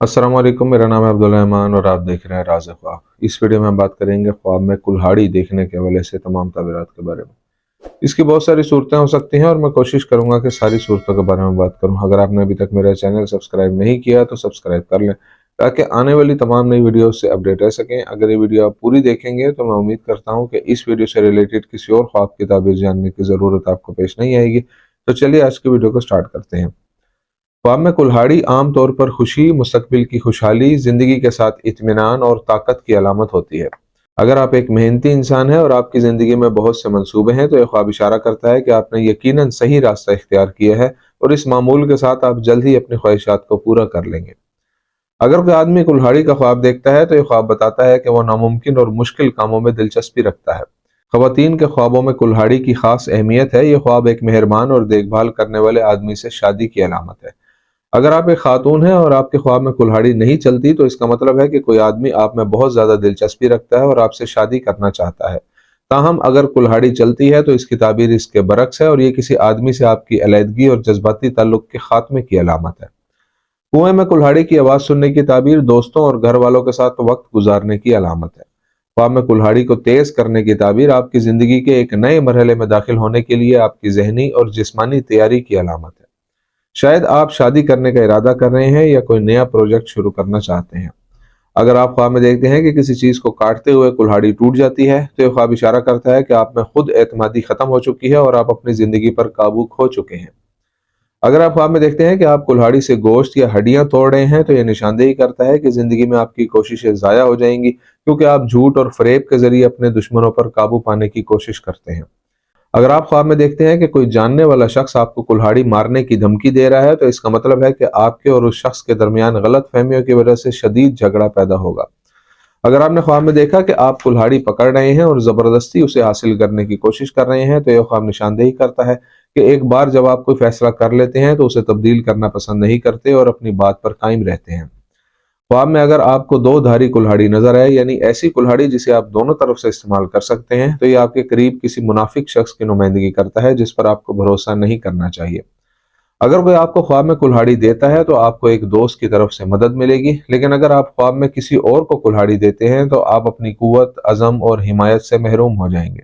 अस्सलाम वालेकुम, मेरा नाम है अब्दुल रहमान और आप देख रहे हैं राज़ ख्वाब। इस वीडियो में हम बात करेंगे ख्वाब में कुल्हाड़ी देखने के हवाले से तमाम ताबीरात के बारे में। इसकी बहुत सारी सूरतें हो सकती हैं और मैं कोशिश करूंगा कि सारी सूरतों के बारे में बात करूं। अगर आपने अभी तक मेरा चैनल सब्सक्राइब नहीं किया तो सब्सक्राइब कर लें ताकि आने वाली तमाम नई वीडियो से अपडेट रह सकें। अगर ये वीडियो आप पूरी देखेंगे तो मैं उम्मीद करता हूँ कि इस वीडियो से रिलेटेड किसी और ख्वाब की ताबीर जानने की ज़रूरत आपको पेश नहीं आएगी। तो चलिए आज की वीडियो को स्टार्ट करते हैं। ख्वाब में कुल्हाड़ी आम तौर पर खुशी, मुस्तकबिल की खुशहाली, जिंदगी के साथ इत्मीनान और ताकत की अलामत होती है। अगर आप एक मेहनती इंसान हैं और आपकी जिंदगी में बहुत से मंसूबे हैं तो यह ख्वाब इशारा करता है कि आपने यकीनन सही रास्ता इख्तियार किया है और इस मामूल के साथ आप जल्द ही अपनी ख्वाहिशात को पूरा कर लेंगे। अगर कोई आदमी कुल्हाड़ी का ख्वाब देखता है तो यह ख्वाब बताता है कि वह नामुमकिन और मुश्किल कामों में दिलचस्पी रखता है। ख्वातीन के ख्वाबों में कुल्हाड़ी की खास अहमियत है। यह ख्वाब एक मेहरबान और देखभाल करने वाले आदमी से शादी की अलामत है। अगर आप एक खातून हैं और आपके ख्वाब में कुल्हाड़ी नहीं चलती तो इसका मतलब है कि कोई आदमी आप में बहुत ज्यादा दिलचस्पी रखता है और आपसे शादी करना चाहता है। ताहम अगर कुल्हाड़ी चलती है तो इसकी ताबीर इसके बरक्स है और ये किसी आदमी से आपकी अलैदगी और जज्बाती ताल्लुक के खात्मे की अलामत है। कुएं में कुल्हाड़ी की आवाज सुनने की ताबीर दोस्तों और घर वालों के साथ वक्त गुजारने की अलामत है। ख्वाब में कुल्हाड़ी को तेज करने की ताबीर आपकी जिंदगी के एक नए मरहले में दाखिल होने के लिए आपकी जहनी और जिस्मानी तैयारी की अलामत है। शायद आप शादी करने का इरादा कर रहे हैं या कोई नया प्रोजेक्ट शुरू करना चाहते हैं। अगर आप ख्वाब में देखते हैं कि किसी चीज को काटते हुए कुल्हाड़ी टूट जाती है तो यह ख्वाब इशारा करता है कि आप में खुद एतमादी खत्म हो चुकी है और आप अपनी जिंदगी पर काबू खो चुके हैं। अगर आप ख्वाब में देखते हैं कि आप कुल्हाड़ी से गोश्त या हड्डियां तोड़ रहे हैं तो यह निशानदेही करता है कि जिंदगी में आपकी कोशिशें जाया हो जाएंगी, क्योंकि आप झूठ और फरेब के जरिए अपने दुश्मनों पर काबू पाने की कोशिश करते हैं। अगर आप ख्वाब में देखते हैं कि कोई जानने वाला शख्स आपको कुल्हाड़ी मारने की धमकी दे रहा है तो इसका मतलब है कि आपके और उस शख्स के दरमियान गलत फहमियों की वजह से शदीद झगड़ा पैदा होगा। अगर आपने ख्वाब में देखा कि आप कुल्हाड़ी पकड़ रहे हैं और जबरदस्ती उसे हासिल करने की कोशिश कर रहे हैं तो यह ख्वाब निशानदेही करता है कि एक बार जब आप कोई फैसला कर लेते हैं तो उसे तब्दील करना पसंद नहीं करते और अपनी बात पर कायम रहते हैं। ख्वाब में अगर आपको दो धारी कुल्हाड़ी नजर आए, यानी ऐसी कुल्हाड़ी जिसे आप दोनों तरफ से इस्तेमाल कर सकते हैं, तो ये आपके करीब किसी मुनाफिक शख्स की नुमाइंदगी करता है जिस पर आपको भरोसा नहीं करना चाहिए। अगर कोई आपको ख्वाब में कुल्हाड़ी देता है तो आपको एक दोस्त की तरफ से मदद मिलेगी, लेकिन अगर आप ख्वाब में किसी और को कुल्हाड़ी देते हैं तो आप अपनी कुव्वत, अज़म और हिमायत से महरूम हो जाएंगे।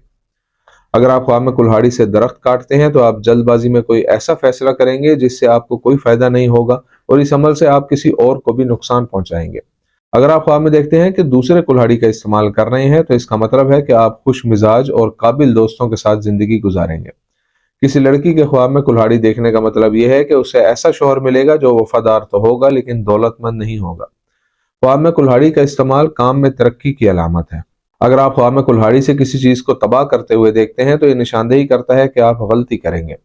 अगर आप ख्वाब में कुल्हाड़ी से दरख्त काटते हैं तो आप जल्दबाजी में कोई ऐसा फैसला करेंगे जिससे आपको कोई फायदा नहीं होगा और इस अमल से आप किसी और को भी नुकसान पहुंचाएंगे। अगर आप ख्वाब में देखते हैं कि दूसरे कुल्हाड़ी का इस्तेमाल कर रहे हैं तो इसका मतलब है कि आप खुश मिजाज और काबिल दोस्तों के साथ जिंदगी गुजारेंगे। किसी लड़की के ख्वाब में कुल्हाड़ी देखने का मतलब यह है कि उसे ऐसा शौहर मिलेगा जो वफादार तो होगा लेकिन दौलतमंद नहीं होगा। ख्वाब में कुल्हाड़ी का इस्तेमाल काम में तरक्की की अलामत है। अगर आप ख्वाब में कुल्हाड़ी से किसी चीज को तबाह करते हुए देखते हैं तो ये निशानदेही करता है कि आप गलती करेंगे।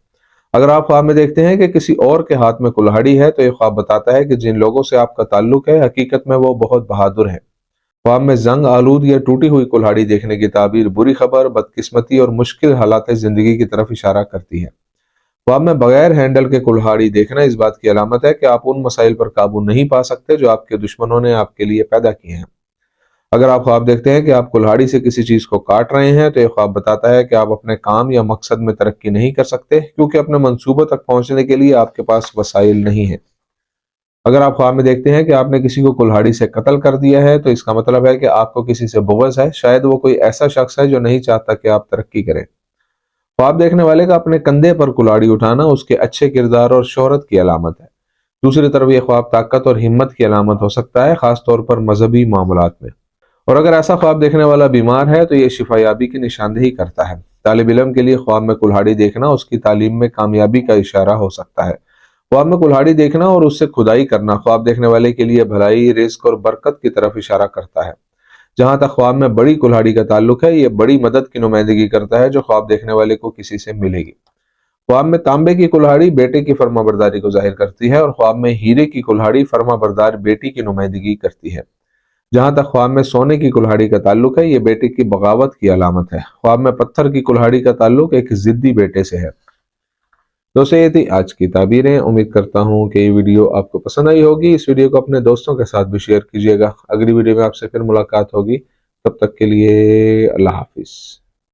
अगर आप ख्वाब में देखते हैं कि किसी और के हाथ में कुल्हाड़ी है तो यह ख्वाब बताता है कि जिन लोगों से आपका ताल्लुक है हकीकत में वो बहुत बहादुर है। ख्वाब में जंग आलूद या टूटी हुई कुल्हाड़ी देखने की ताबीर बुरी खबर, बदकिस्मती और मुश्किल हालात जिंदगी की तरफ इशारा करती है। ख्वाब में बगैर हैंडल के कुल्हाड़ी देखना इस बात की अलामत है कि आप उन मसाइल पर काबू नहीं पा सकते जो आपके दुश्मनों ने आपके लिए पैदा किए हैं। अगर आप ख्वाब देखते हैं कि आप कुल्हाड़ी से किसी चीज को काट रहे हैं तो यह ख्वाब बताता है कि आप अपने काम या मकसद में तरक्की नहीं कर सकते, क्योंकि अपने मंसूबों तक पहुंचने के लिए आपके पास वसाइल नहीं है। अगर आप ख्वाब में देखते हैं कि आपने किसी को कुल्हाड़ी से कत्ल कर दिया है तो इसका मतलब है कि आपको किसी से बुग़्ज़ है, शायद वो कोई ऐसा शख्स है जो नहीं चाहता कि आप तरक्की करें। ख्वाब देखने वाले का अपने कंधे पर कुल्हाड़ी उठाना उसके अच्छे किरदार और शोहरत की अलामत है। दूसरी तरफ यह ख्वाब ताकत और हिम्मत की अलामत हो सकता है, खासतौर पर मजहबी मामलात में। और अगर ऐसा ख्वाब देखने वाला बीमार है तो ये शिफायाबी की निशानदेही करता है। तालिब इल्म के लिए ख्वाब में कुल्हाड़ी देखना उसकी तालीम में कामयाबी का इशारा हो सकता है। ख्वाब में कुल्हाड़ी देखना और उससे खुदाई करना ख्वाब देखने वाले के लिए भलाई, रिस्क और बरकत की तरफ इशारा करता है। जहां तक ख्वाब में बड़ी कुल्हाड़ी का ताल्लुक है, ये बड़ी मदद की नुमाइंदगी करता है जो ख्वाब देखने वाले को किसी से मिलेगी। ख्वाब में तांबे की कुल्हाड़ी बेटे की फर्माबरदारी को जाहिर करती है और ख्वाब में हीरे की कुल्हाड़ी फर्माबरदार बेटी की नुमाइंदगी करती है। जहां तक ख्वाब में सोने की कुल्हाड़ी का ताल्लुक है, ये बेटे की बगावत की अलामत है। ख्वाब में पत्थर की कुल्हाड़ी का ताल्लुक एक जिद्दी बेटे से है। दोस्तों, ये थी आज की ताबीरें। उम्मीद करता हूँ कि ये वीडियो आपको पसंद आई होगी। इस वीडियो को अपने दोस्तों के साथ भी शेयर कीजिएगा। अगली वीडियो में आपसे फिर मुलाकात होगी। तब तक के लिए अल्लाह हाफिज।